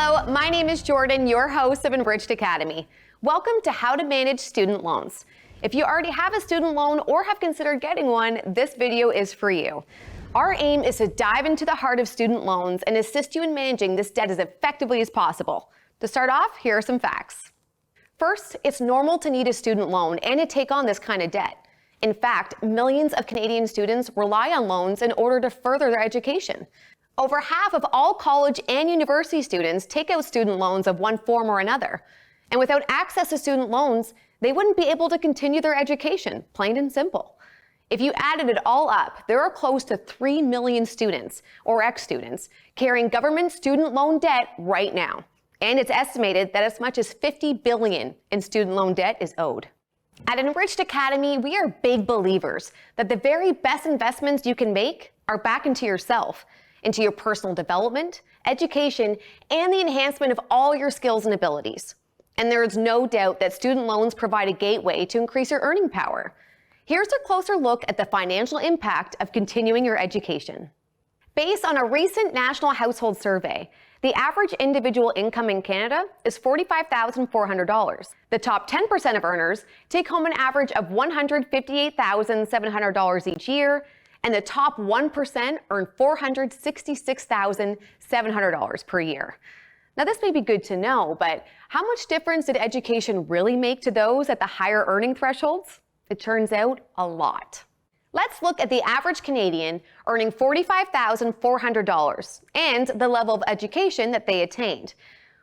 Hello, my name is Jordan, your host of Enriched Academy. Welcome to How to Manage Student Loans. If you already have a student loan or have considered getting one, this video is for you. Our aim is to dive into the heart of student loans and assist you in managing this debt as effectively as possible. To start off, here are some facts. First, it's normal to need a student loan and to take on this kind of debt. In fact, millions of Canadian students rely on loans in order to further their education. Over half of all college and university students take out student loans of one form or another. And without access to student loans, they wouldn't be able to continue their education, plain and simple. If you added it all up, there are close to 3 million students, or ex-students, carrying government student loan debt right now. And it's estimated that as much as $50 billion in student loan debt is owed. At Enriched Academy, we are big believers that the very best investments you can make are back into yourself, into your personal development, education, and the enhancement of all your skills and abilities. And there is no doubt that student loans provide a gateway to increase your earning power. Here's a closer look at the financial impact of continuing your education. Based on a recent national household survey, the average individual income in Canada is $45,400. The top 10% of earners take home an average of $158,700 each year, and the top 1% earn $466,700 per year. Now, this may be good to know, but how much difference did education really make to those at the higher earning thresholds? It turns out a lot. Let's look at the average Canadian earning $45,400 and the level of education that they attained.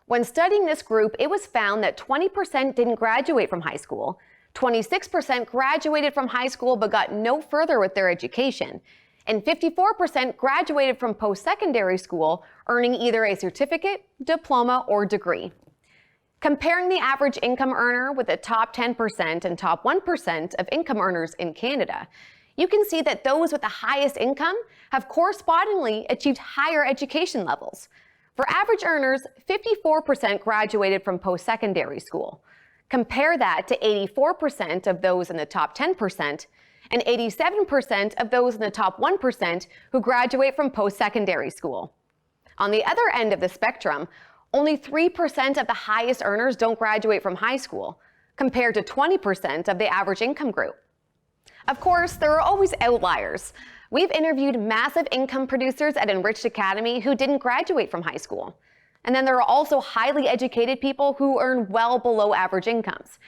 When studying this group, it was found that 20% didn't graduate from high school, 26% graduated from high school but got no further with their education, and 54% graduated from post-secondary school, earning either a certificate, diploma, or degree. Comparing the average income earner with the top 10% and top 1% of income earners in Canada, you can see that those with the highest income have correspondingly achieved higher education levels. For average earners, 54% graduated from post-secondary school. Compare that to 84% of those in the top 10% and 87% of those in the top 1% who graduate from post-secondary school. On the other end of the spectrum, only 3% of the highest earners don't graduate from high school, compared to 20% of the average income group. Of course, there are always outliers. We've interviewed massive income producers at Enriched Academy who didn't graduate from high school. And then there are also highly educated people who earn well below average incomes.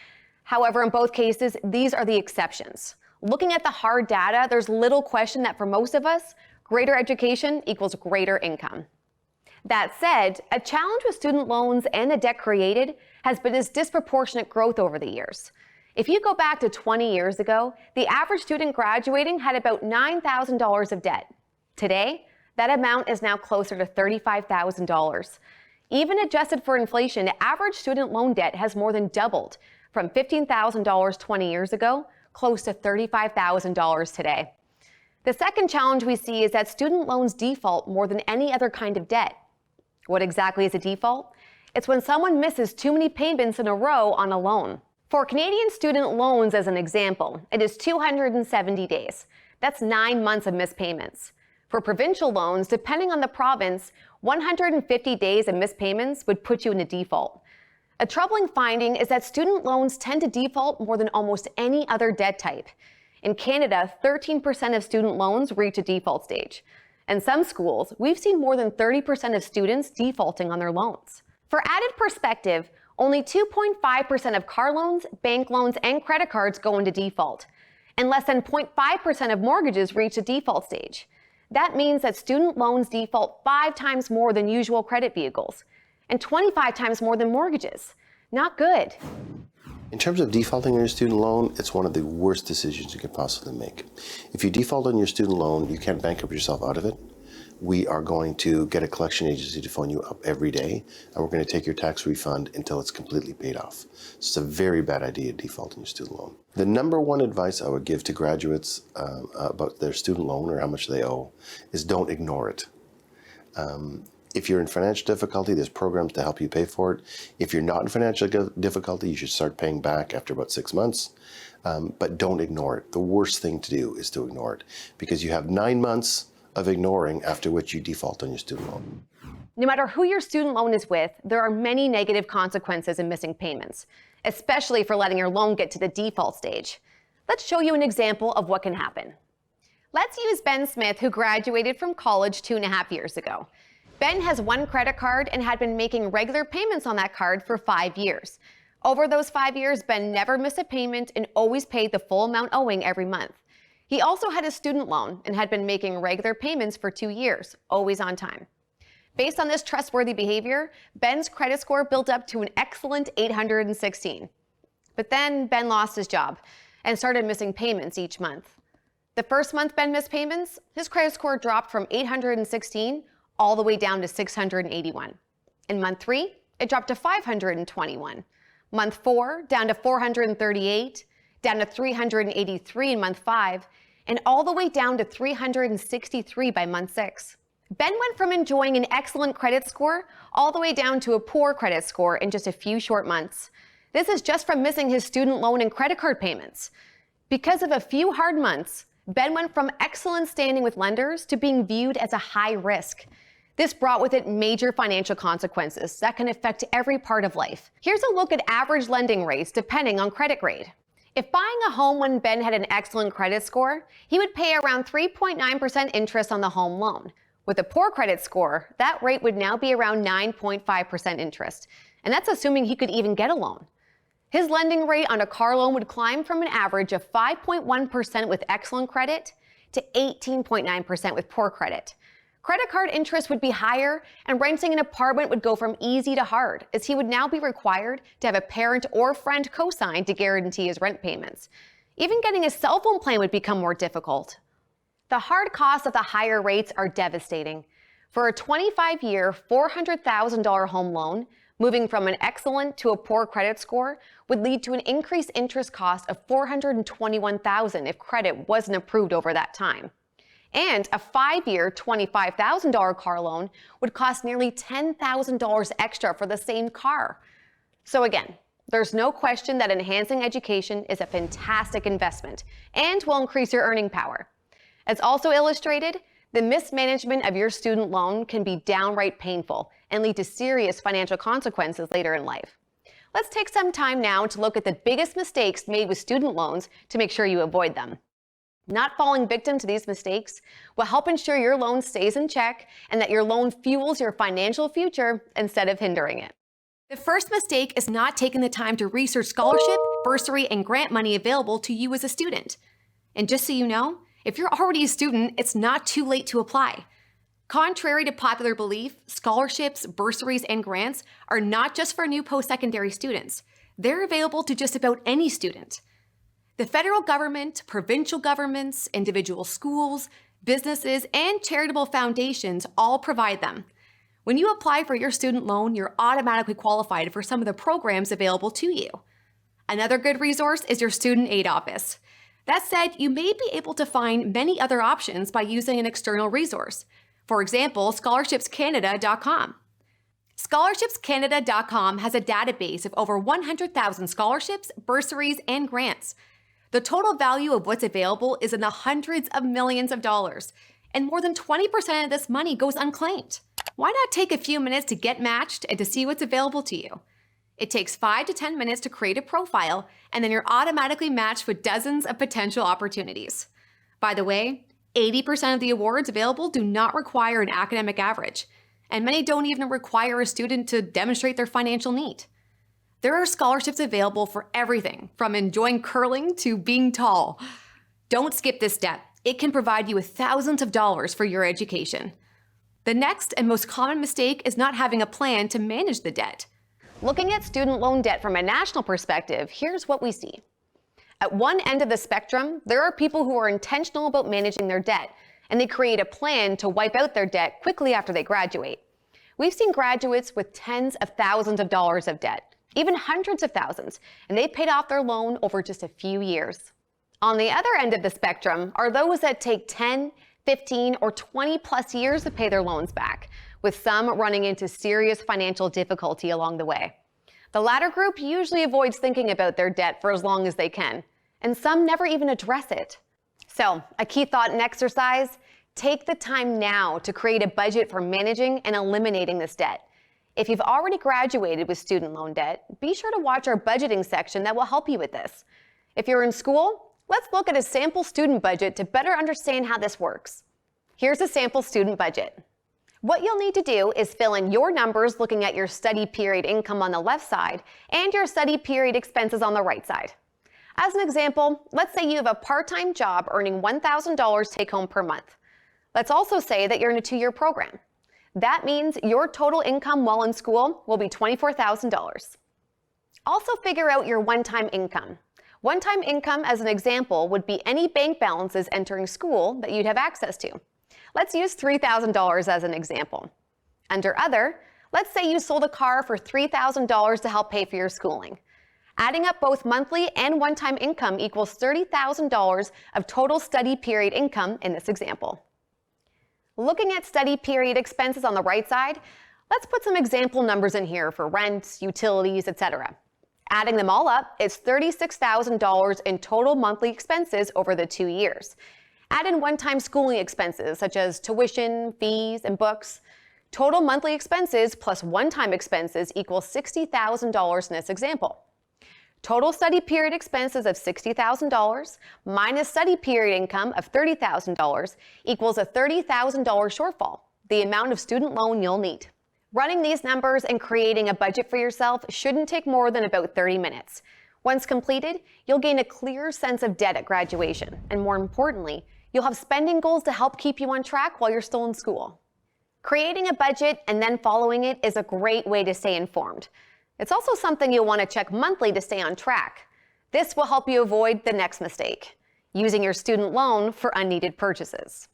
However, in both cases, these are the exceptions. Looking at the hard data, there's little question that for most of us, greater education equals greater income. That said, a challenge with student loans and the debt created has been its disproportionate growth over the years. If you go back to 20 years ago, the average student graduating had about $9,000 of debt. Today, that amount is now closer to $35,000. Even adjusted for inflation, the average student loan debt has more than doubled from $15,000 20 years ago, close to $35,000 today. The second challenge we see is that student loans default more than any other kind of debt. What exactly is a default? It's when someone misses too many payments in a row on a loan. For Canadian student loans, as an example, it is 270 days. That's 9 months of missed payments. For provincial loans, depending on the province, 150 days of missed payments would put you in a default. A troubling finding is that student loans tend to default more than almost any other debt type. In Canada, 13% of student loans reach a default stage. In some schools, we've seen more than 30% of students defaulting on their loans. For added perspective, only 2.5% of car loans, bank loans, and credit cards go into default, and less than 0.5% of mortgages reach a default stage. That means that student loans default 5 times more than usual credit vehicles and 25 times more than mortgages. Not good. In terms of defaulting on your student loan, it's one of the worst decisions you could possibly make. If you default on your student loan, you can't bankrupt yourself out of it. We are going to get a collection agency to phone you up every day, and we're going to take your tax refund until it's completely paid off. So it's a very bad idea to default on your student loan. The number one advice I would give to graduates about their student loan or how much they owe is don't ignore it. If you're in financial difficulty, there's programs to help you pay for it. If you're not in financial difficulty, you should start paying back after about 6 months. But don't ignore it. The worst thing to do is to ignore it, because you have 9 months of ignoring, after which you default on your student loan. No matter who your student loan is with, there are many negative consequences in missing payments, especially for letting your loan get to the default stage. Let's show you an example of what can happen. Let's use Ben Smith, who graduated from college 2.5 years ago. Ben has one credit card and had been making regular payments on that card for 5 years. Over those 5 years, Ben never missed a payment and always paid the full amount owing every month. He also had a student loan and had been making regular payments for 2 years, always on time. Based on this trustworthy behavior, Ben's credit score built up to an excellent 816. But then Ben lost his job and started missing payments each month. The first month Ben missed payments, his credit score dropped from 816 all the way down to 681. In month 3, it dropped to 521. Month 4, down to 438, down to 383 in month 5, and all the way down to 363 by month 6. Ben went from enjoying an excellent credit score all the way down to a poor credit score in just a few short months. This is just from missing his student loan and credit card payments. Because of a few hard months, Ben went from excellent standing with lenders to being viewed as a high risk. This brought with it major financial consequences that can affect every part of life. Here's a look at average lending rates depending on credit grade. If buying a home when Ben had an excellent credit score, he would pay around 3.9% interest on the home loan. With a poor credit score, that rate would now be around 9.5% interest, and that's assuming he could even get a loan. His lending rate on a car loan would climb from an average of 5.1% with excellent credit to 18.9% with poor credit. Credit card interest would be higher, and renting an apartment would go from easy to hard, as he would now be required to have a parent or friend co-sign to guarantee his rent payments. Even getting a cell phone plan would become more difficult. The hard costs of the higher rates are devastating. For a 25-year, $400,000 home loan, moving from an excellent to a poor credit score would lead to an increased interest cost of $421,000 if credit wasn't approved over that time. And a 5-year, $25,000 car loan would cost nearly $10,000 extra for the same car. So again, there's no question that enhancing education is a fantastic investment and will increase your earning power. As also illustrated, the mismanagement of your student loan can be downright painful and lead to serious financial consequences later in life. Let's take some time now to look at the biggest mistakes made with student loans to make sure you avoid them. Not falling victim to these mistakes will help ensure your loan stays in check and that your loan fuels your financial future instead of hindering it. The first mistake is not taking the time to research scholarship, bursary, and grant money available to you as a student. And just so you know, if you're already a student, it's not too late to apply. Contrary to popular belief, scholarships, bursaries, and grants are not just for new post-secondary students. They're available to just about any student. The federal government, provincial governments, individual schools, businesses, and charitable foundations all provide them. When you apply for your student loan, you're automatically qualified for some of the programs available to you. Another good resource is your student aid office. That said, you may be able to find many other options by using an external resource. For example, scholarshipscanada.com. Scholarshipscanada.com has a database of over 100,000 scholarships, bursaries, and grants. The total value of what's available is in the hundreds of millions of dollars, and more than 20% of this money goes unclaimed. Why not take a few minutes to get matched and to see what's available to you? It takes 5 to 10 minutes to create a profile, and then you're automatically matched with dozens of potential opportunities. By the way, 80% of the awards available do not require an academic average, and many don't even require a student to demonstrate their financial need. There are scholarships available for everything, from enjoying curling to being tall. Don't skip this step. It can provide you with thousands of dollars for your education. The next and most common mistake is not having a plan to manage the debt. Looking at student loan debt from a national perspective, here's what we see. At one end of the spectrum, there are people who are intentional about managing their debt, and they create a plan to wipe out their debt quickly after they graduate. We've seen graduates with tens of thousands of dollars of debt, even hundreds of thousands, and they've paid off their loan over just a few years. On the other end of the spectrum are those that take 10, 15, or 20 plus years to pay their loans back, with some running into serious financial difficulty along the way. The latter group usually avoids thinking about their debt for as long as they can, and some never even address it. So, a key thought and exercise: Take the time now to create a budget for managing and eliminating this debt. If you've already graduated with student loan debt, be sure to watch our budgeting section that will help you with this. If you're in school, let's look at a sample student budget to better understand how this works. Here's a sample student budget. What you'll need to do is fill in your numbers looking at your study period income on the left side and your study period expenses on the right side. As an example, let's say you have a part-time job earning $1,000 take-home per month. Let's also say that you're in a 2-year program. That means your total income while in school will be $24,000. Also figure out your one-time income. One-time income, as an example, would be any bank balances entering school that you'd have access to. Let's use $3,000 as an example. Under Other, let's say you sold a car for $3,000 to help pay for your schooling. Adding up both monthly and one-time income equals $30,000 of total study period income in this example. Looking at study period expenses on the right side, let's put some example numbers in here for rent, utilities, etc. Adding them all up, it's $36,000 in total monthly expenses over the 2 years. Add in one-time schooling expenses such as tuition, fees, and books. Total monthly expenses plus one-time expenses equals $60,000 in this example. Total study period expenses of $60,000 minus study period income of $30,000 equals a $30,000 shortfall, the amount of student loan you'll need. Running these numbers and creating a budget for yourself shouldn't take more than about 30 minutes. Once completed, you'll gain a clear sense of debt at graduation, and more importantly, you'll have spending goals to help keep you on track while you're still in school. Creating a budget and then following it is a great way to stay informed. It's also something you'll want to check monthly to stay on track. This will help you avoid the next mistake, using your student loan for unneeded purchases.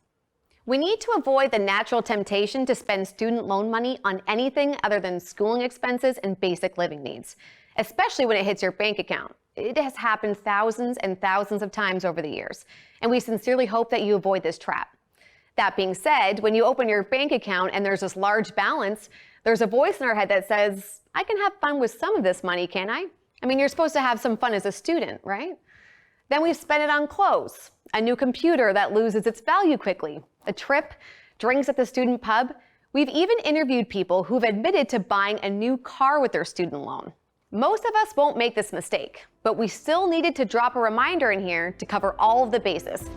We need to avoid the natural temptation to spend student loan money on anything other than schooling expenses and basic living needs, especially when it hits your bank account. It has happened thousands and thousands of times over the years, and we sincerely hope that you avoid this trap. That being said, when you open your bank account and there's this large balance, there's a voice in our head that says, I can have fun with some of this money, can't I? I mean, you're supposed to have some fun as a student, right? Then we've spent it on clothes, a new computer that loses its value quickly, a trip, drinks at the student pub. We've even interviewed people who've admitted to buying a new car with their student loan. Most of us won't make this mistake, but we still needed to drop a reminder in here to cover all of the bases.